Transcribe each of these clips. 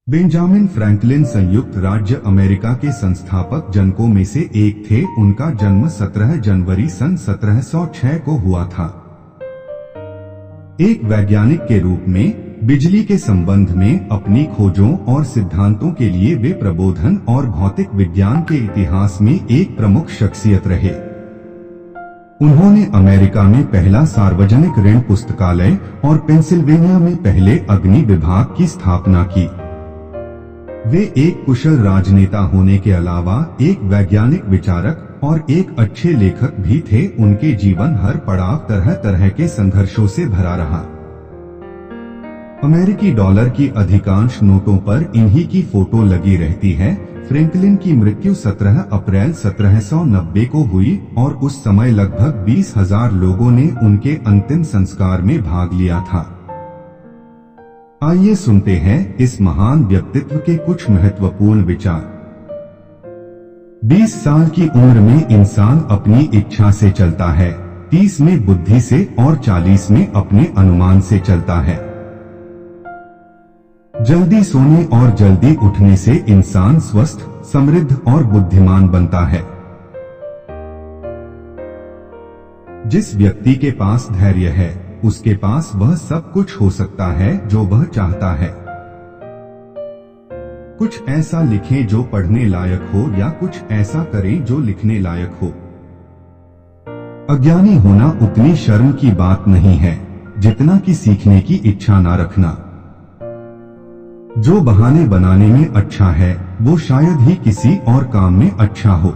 Benjamin Franklin संयुक्त राज्य America के संस्थापक जनकों में से एक थे। उनका जन्म 17 जनवरी सन 1706 को हुआ था। एक वैज्ञानिक के रूप में बिजली के संबंध में अपनी खोजों और सिद्धांतों के लिए वे प्रबोधन और भौतिक विज्ञान के इतिहास में एक प्रमुख शख्सियत रहे। उन्होंने अमेरिका में पहला सार्वजनिक ऋण पुस्तकालय और पेंसिल्वेनिया में पहले अग्नि विभाग की स्थापना की। वे एक कुशल राजनेता होने के अलावा एक वैज्ञानिक विचारक और एक अच्छे लेखक भी थे। उनके जीवन हर पड़ाव तरह तरह के संघर्षों से भरा रहा। अमेरिकी डॉलर की अधिकांश नोटों पर इन्हीं की फोटो लगी रहती है। फ्रैंकलिन की मृत्यु 17 अप्रैल 1790 को हुई और उस समय लगभग 20,000 लोगों ने उनके अंतिम संस्कार में भाग लिया था। आइए सुनते हैं इस महान व्यक्तित्व के कुछ महत्वपूर्ण विचार। 20 साल की उम्र में इंसान अपनी इच्छा से चलता है, 30 में बुद्धि से और 40 में अपने अनुमान से चलता है। जल्दी सोने और जल्दी उठने से इंसान स्वस्थ, समृद्ध और बुद्धिमान बनता है। जिस व्यक्ति के पास धैर्य है, उसके पास वह सब कुछ हो सकता है जो वह चाहता है। कुछ ऐसा लिखें जो पढ़ने लायक हो या कुछ ऐसा करें जो लिखने लायक हो। अज्ञानी होना उतनी शर्म की बात नहीं है जितना कि सीखने की इच्छा ना रखना। जो बहाने बनाने में अच्छा है वो शायद ही किसी और काम में अच्छा हो।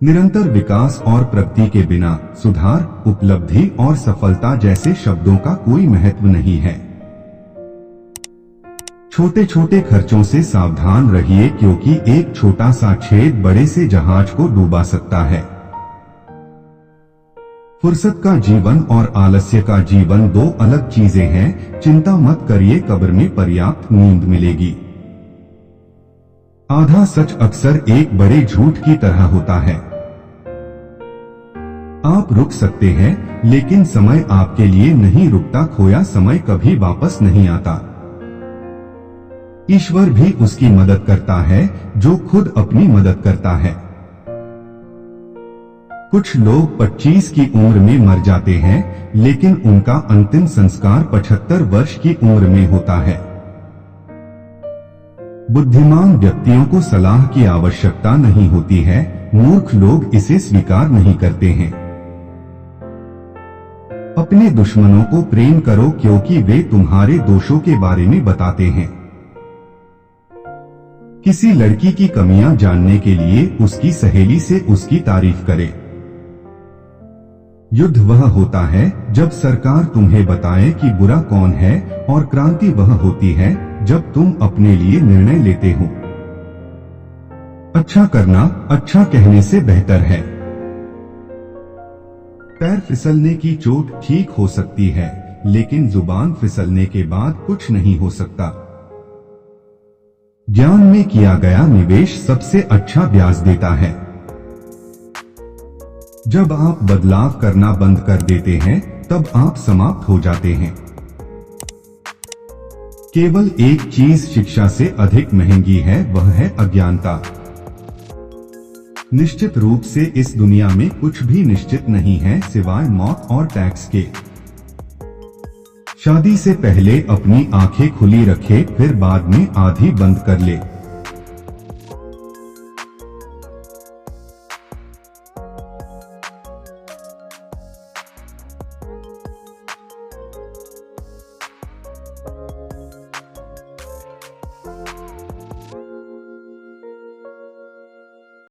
निरंतर विकास और प्रगति के बिना सुधार, उपलब्धि और सफलता जैसे शब्दों का कोई महत्व नहीं है। छोटे छोटे खर्चों से सावधान रहिए क्योंकि एक छोटा सा छेद बड़े से जहाज को डूबा सकता है। फुर्सत का जीवन और आलस्य का जीवन दो अलग चीजें हैं। चिंता मत करिए, कब्र में पर्याप्त नींद मिलेगी। आधा सच अक्सर एक बड़े झूठ की तरह होता है। आप रुक सकते हैं लेकिन समय आपके लिए नहीं रुकता। खोया समय कभी वापस नहीं आता। ईश्वर भी उसकी मदद करता है जो खुद अपनी मदद करता है। कुछ लोग 25 की उम्र में मर जाते हैं लेकिन उनका अंतिम संस्कार 75 वर्ष की उम्र में होता है। बुद्धिमान व्यक्तियों को सलाह की आवश्यकता नहीं होती है, मूर्ख लोग इसे स्वीकार नहीं करते हैं। अपने दुश्मनों को प्रेम करो क्योंकि वे तुम्हारे दोषों के बारे में बताते हैं। किसी लड़की की कमियां जानने के लिए उसकी सहेली से उसकी तारीफ करे। युद्ध वह होता है जब सरकार तुम्हें बताए कि बुरा कौन है और क्रांति वह होती है जब तुम अपने लिए निर्णय लेते हो। अच्छा करना अच्छा कहने से बेहतर है। पैर फिसलने की चोट ठीक हो सकती है लेकिन जुबान फिसलने के बाद कुछ नहीं हो सकता। ज्ञान में किया गया निवेश सबसे अच्छा ब्याज देता है। जब आप बदलाव करना बंद कर देते हैं तब आप समाप्त हो जाते हैं। केवल एक चीज शिक्षा से अधिक महंगी है, वह है अज्ञानता। निश्चित रूप से इस दुनिया में कुछ भी निश्चित नहीं है सिवाय मौत और टैक्स के। शादी से पहले अपनी आंखें खुली रखे, फिर बाद में आधी बंद कर ले।